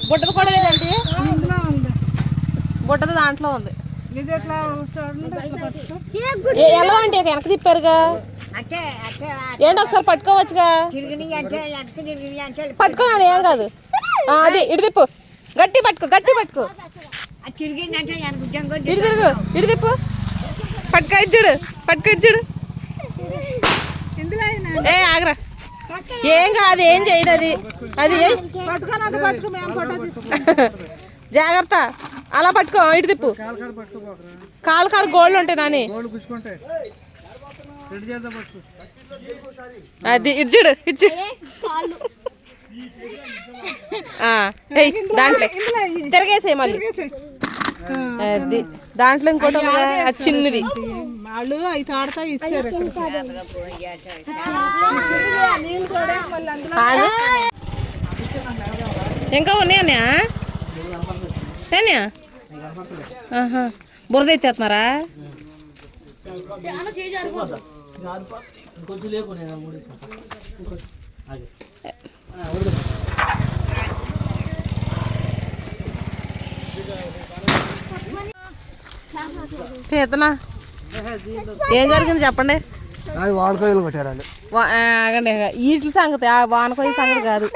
బుట్టది కూడా లేదండి, బుట్టది దాంట్లో ఉంది. ఎలా అంటే వెనక తిప్పారుగా ఏంటి, ఒకసారి పట్టుకోవచ్చుగా. పట్టుకోవాలి ఏం కాదు. అది ఇటు తిప్పు, గట్టి పట్టుకో, గట్టి పట్టుకో, ఇటు తిరుగు, ఇటు తిప్పు, పట్టుకో, ఇచ్చుడు, పట్టుకో, ఇచ్చుడు. ఏ ఆగరా, ఏం కాదు, ఏం చేయదు అది. అది జాగ్రత్త, అలా పట్టుకో, ఇటు తిప్పు. కాలు కాడు గోల్డ్ ఉంటాయి నాని. అది ఇడ్చుడు, ఇడ్చు దాంట్లో తిరగేసే మళ్ళీ. అది దాంట్లో ఇంకోటి చిన్నది వాళ్ళు అవి తాడుతా ఇచ్చారు. ఇంకా ఉన్నాయా? బురద ఎత్తేస్తున్నారా? తీతనా ఏం జరిగింది చెప్పండి. వానకోయలు కొట్టారు. ఆగండి, వీటి సంగతి, వానకోయ సంగతి కాదు.